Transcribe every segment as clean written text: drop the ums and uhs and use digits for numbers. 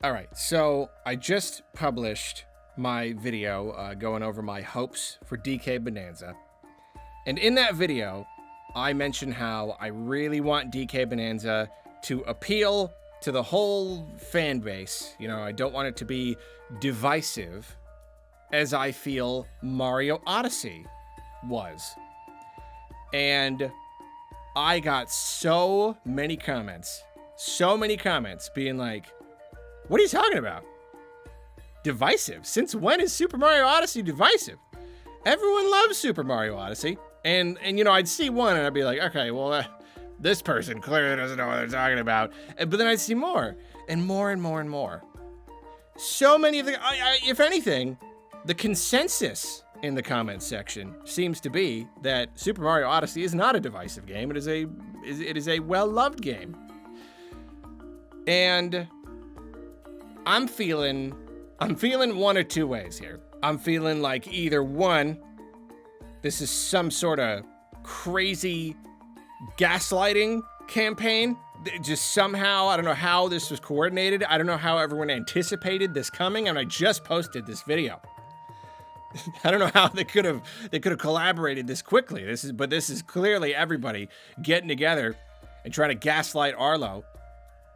All right, so I just published my video going over my hopes for DK Bonanza. And in that video, I mentioned how I really want DK Bonanza to appeal to the whole fan base. You know, I don't want it to be divisive as I feel Mario Odyssey was. And I got so many comments being like, what are you talking about? Divisive? Since when is Super Mario Odyssey divisive? Everyone loves Super Mario Odyssey. And you know, I'd see one and I'd be like, okay, well, this person clearly doesn't know what they're talking about. But then I'd see more and more and more and more. So many of the, if anything, the consensus in the comments section seems to be that Super Mario Odyssey is not a divisive game. It is a well-loved game. And I'm feeling one or two ways here. I'm feeling like either one, this is some sort of crazy gaslighting campaign. Just somehow, I don't know how this was coordinated. I don't know how everyone anticipated this coming, and I just posted this video. I don't know how they could have collaborated this quickly. This is clearly everybody getting together and trying to gaslight Arlo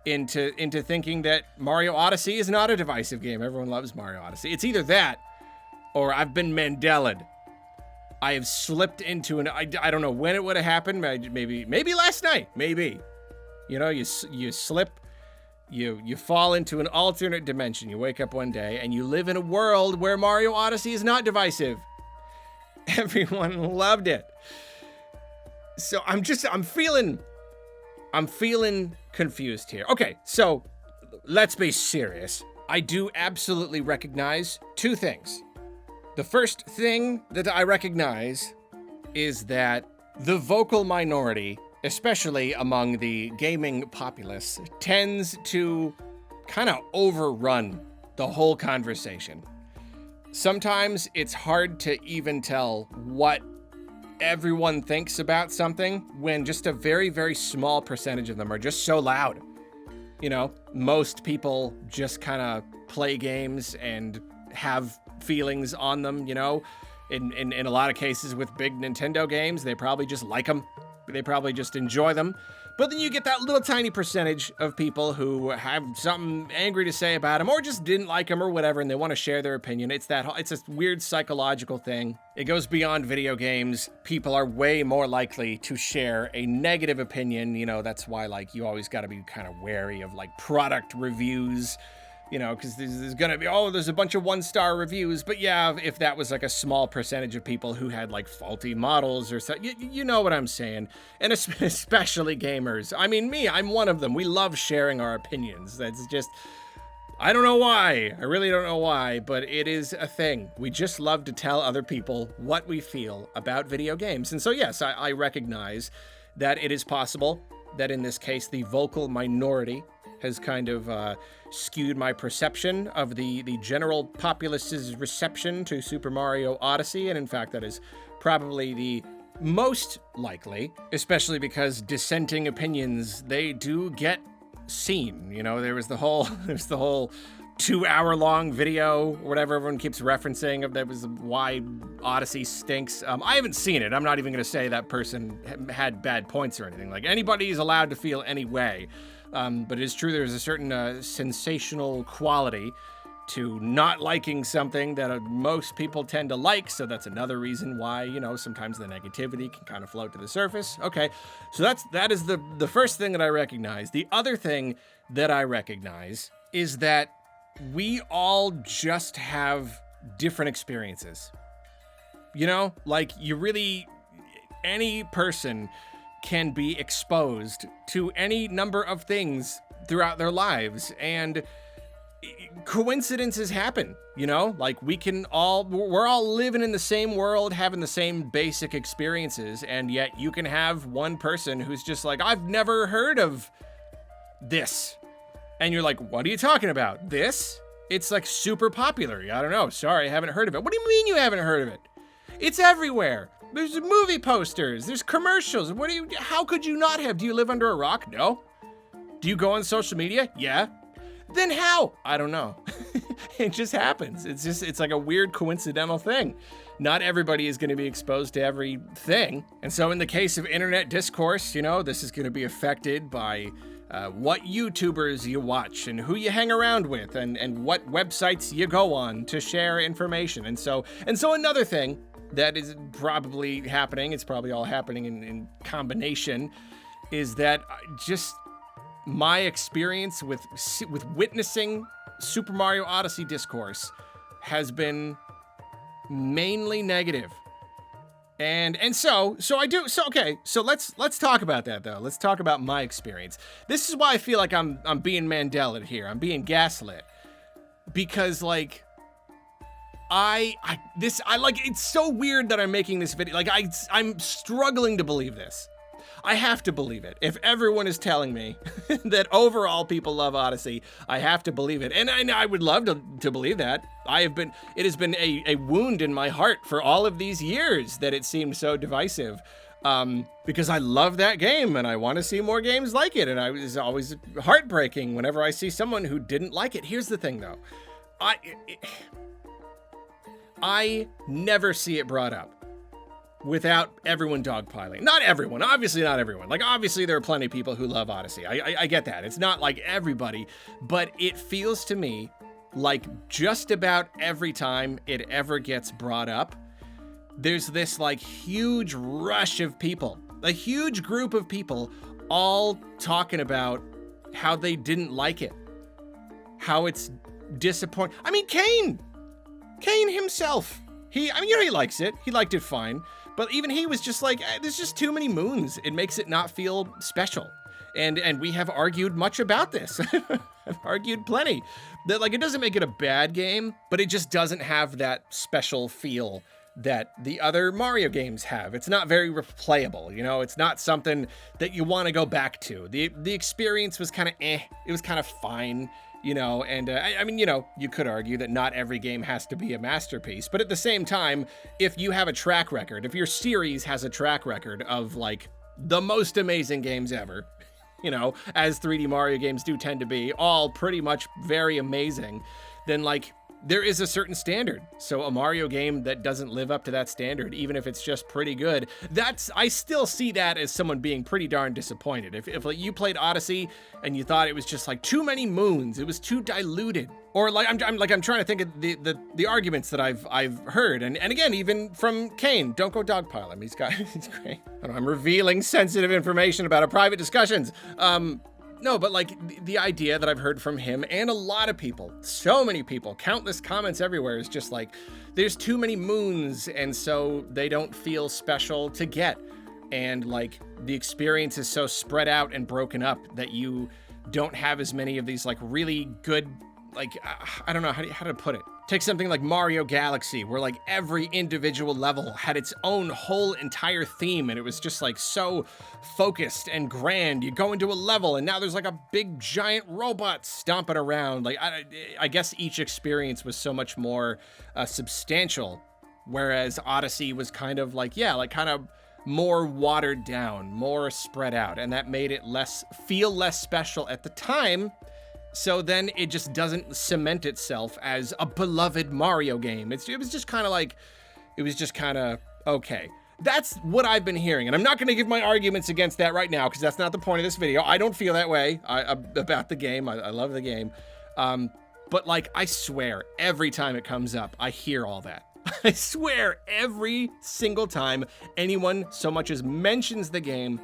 into thinking that Mario Odyssey is not a divisive game. Everyone loves Mario Odyssey. It's either that or I've been Mandella'd. I have slipped into I don't know when it would have happened. Maybe last night. Maybe. You know, you slip, you fall into an alternate dimension. You wake up one day and you live in a world where Mario Odyssey is not divisive. Everyone loved it. So I'm feeling confused here. Okay, so let's be serious. I do absolutely recognize two things. The first thing that I recognize is that the vocal minority, especially among the gaming populace, tends to kind of overrun the whole conversation. Sometimes it's hard to even tell what everyone thinks about something when just a very, very small percentage of them are just so loud. You know, most people just kind of play games and have feelings on them, you know. In a lot of cases with big Nintendo games, they probably just like them. They probably just enjoy them. But then you get that little tiny percentage of people who have something angry to say about them or just didn't like them or whatever, and they want to share their opinion. It's a weird psychological thing. It goes beyond video games. People are way more likely to share a negative opinion. You know, that's why, like, you always got to be kind of wary of, like, product reviews. You know, because there's going to be, there's a bunch of one-star reviews. But yeah, if that was like a small percentage of people who had like faulty models or so, you know what I'm saying. And especially gamers. I mean, I'm one of them. We love sharing our opinions. That's just, I don't know why. I really don't know why, but it is a thing. We just love to tell other people what we feel about video games. And so, yes, I recognize that it is possible that in this case, the vocal minority has kind of skewed my perception of the general populace's reception to Super Mario Odyssey. And in fact, that is probably the most likely, especially because dissenting opinions, they do get seen. You know, there's the whole 2-hour-long video, or whatever everyone keeps referencing, of that was why Odyssey stinks. I haven't seen it. I'm not even going to say that person had bad points or anything. Like, anybody is allowed to feel any way. But it is true there's a certain sensational quality to not liking something that most people tend to like. So that's another reason why, you know, sometimes the negativity can kind of float to the surface. Okay, so that is the first thing that I recognize. The other thing that I recognize is that we all just have different experiences. You know, like any person can be exposed to any number of things throughout their lives, and coincidences happen, you know? Like, we're all living in the same world, having the same basic experiences, and yet you can have one person who's just like, I've never heard of this. And you're like, what are you talking about? This? It's like super popular. I don't know. Sorry, I haven't heard of it. What do you mean you haven't heard of it? It's everywhere. There's movie posters, there's commercials. How could you not have? Do you live under a rock? No. Do you go on social media? Yeah. then how? I don't know. It just happens. It's like a weird coincidental thing. Not everybody is going to be exposed to everything. And so in the case of internet discourse, this is going to be affected by what YouTubers you watch and who you hang around with and what websites you go on to share information. And so another thing that is probably happening, it's probably all happening in combination, is that just my experience with witnessing Super Mario Odyssey discourse has been mainly negative. Okay, so let's talk about that though. Let's talk about my experience. This is why I feel like I'm being Mandella'd here. I'm being gaslit. Because like it's so weird that I'm making this video. Like I'm struggling to believe this. I have to believe it. If everyone is telling me that overall people love Odyssey, I have to believe it. And I would love to believe that. It has been a wound in my heart for all of these years that it seemed so divisive. Because I love that game and I want to see more games like it. And I was always heartbreaking whenever I see someone who didn't like it. Here's the thing though. I never see it brought up without everyone dogpiling. Not everyone, obviously not everyone. Like, obviously there are plenty of people who love Odyssey. I get that. It's not like everybody, but it feels to me like just about every time it ever gets brought up, there's this like huge rush of people, a huge group of people all talking about how they didn't like it, how it's disappointing. I mean, Kane himself, he likes it. He liked it fine. But even he was just like, there's just too many moons. It makes it not feel special. And we have argued much about this. I've argued plenty. That like, it doesn't make it a bad game, but it just doesn't have that special feel that the other Mario games have. It's not very replayable, it's not something that you want to go back to. The experience was kind of it was kind of fine. I mean, you could argue that not every game has to be a masterpiece, but at the same time, if you have a track record, if your series has a track record of like the most amazing games ever, as 3D Mario games do tend to be, all pretty much very amazing, then like there is a certain standard. So a Mario game that doesn't live up to that standard, even if it's just pretty good, I still see that as someone being pretty darn disappointed. If like you played Odyssey and you thought it was just like too many moons, it was too diluted, or like I'm trying to think of the arguments that I've heard, and again, even from Kane, don't go dogpile him. He's great. I'm revealing sensitive information about our private discussions. No, but like the idea that I've heard from him and a lot of people, so many people, countless comments everywhere, is just like, there's too many moons, and so they don't feel special to get. And like the experience is so spread out and broken up that you don't have as many of these like really good, like, I don't know how to put it. Take something like Mario Galaxy, where like every individual level had its own whole entire theme, and it was just like so focused and grand. You go into a level and now there's like a big giant robot stomping around. Like I guess each experience was so much more substantial, whereas Odyssey was kind of like, kind of more watered down, more spread out, and that made it feel less special at the time. So then it just doesn't cement itself as a beloved Mario game. It was just kind of okay. That's what I've been hearing, and I'm not going to give my arguments against that right now, because that's not the point of this video. I don't feel that way about the game. I love the game. But like, I swear, every time it comes up, I hear all that. I swear, every single time anyone so much as mentions the game,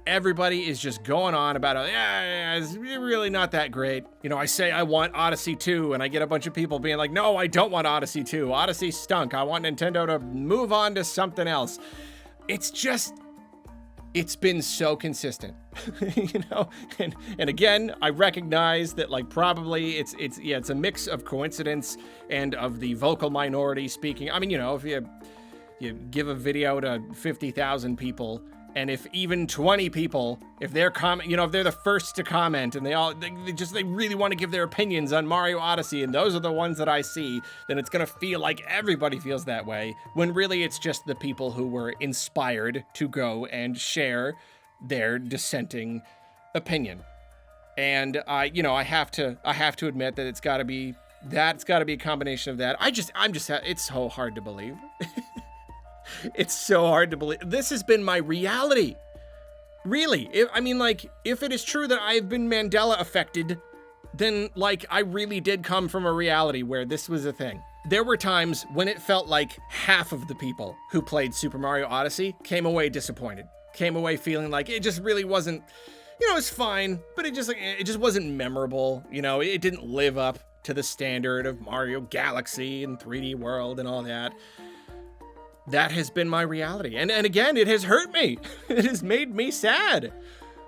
everybody is just going on about, it's really not that great. I say I want Odyssey 2, and I get a bunch of people being like, no, I don't want Odyssey 2. Odyssey stunk. I want Nintendo to move on to something else. It's been so consistent, and again, I recognize that like probably it's a mix of coincidence and of the vocal minority speaking. I memean, if you give a video to 50,000 people, and if even 20 people, if they're if they're the first to comment, and they really want to give their opinions on Mario Odyssey, and those are the ones that I see, then it's gonna feel like everybody feels that way, when really it's just the people who were inspired to go and share their dissenting opinion. And I have to admit that it's got to be a combination of that. It's so hard to believe. It's so hard to believe. This has been my reality. Really. If it is true that I've been Mandela affected, then like I really did come from a reality where this was a thing. There were times when it felt like half of the people who played Super Mario Odyssey came away disappointed, came away feeling like it just really wasn't, it's fine, but it just wasn't memorable. It didn't live up to the standard of Mario Galaxy and 3D World and all that. That has been my reality. And again, it has hurt me. It has made me sad.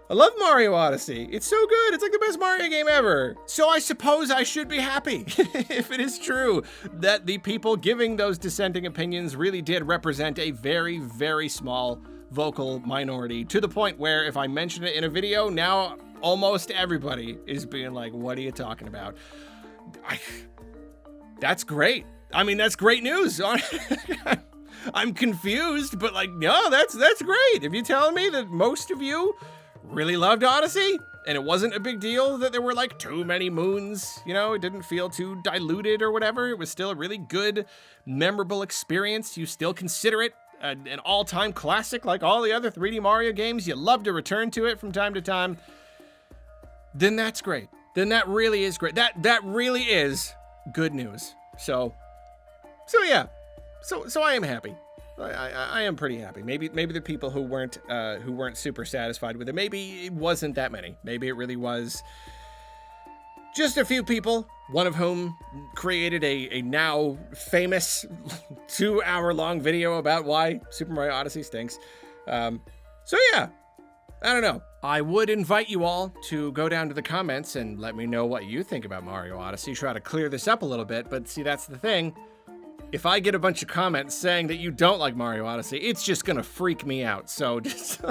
I love Mario Odyssey. It's so good. It's like the best Mario game ever. So I suppose I should be happy if it is true that the people giving those dissenting opinions really did represent a very, very small vocal minority, to the point where if I mention it in a video, now almost everybody is being like, what are you talking about? That's great. That's great news. I'm confused, but no, that's great. If you're telling me that most of you really loved Odyssey, and it wasn't a big deal that there were too many moons, it didn't feel too diluted or whatever, it was still a really good, memorable experience, you still consider it an all-time classic like all the other 3D Mario games, you love to return to it from time to time, then that's great. Then that really is great. That really is good news. So yeah. So I am happy. I am pretty happy. Maybe the people who weren't super satisfied with it, maybe it wasn't that many. Maybe it really was just a few people, one of whom created a now famous 2-hour-long video about why Super Mario Odyssey stinks. So yeah, I don't know. I would invite you all to go down to the comments and let me know what you think about Mario Odyssey. Try to clear this up a little bit, but see, that's the thing. If I get a bunch of comments saying that you don't like Mario Odyssey, it's just gonna freak me out. So just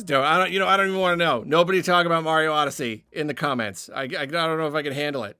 don't. I don't even want to know. Nobody talk about Mario Odyssey in the comments. I don't know if I can handle it.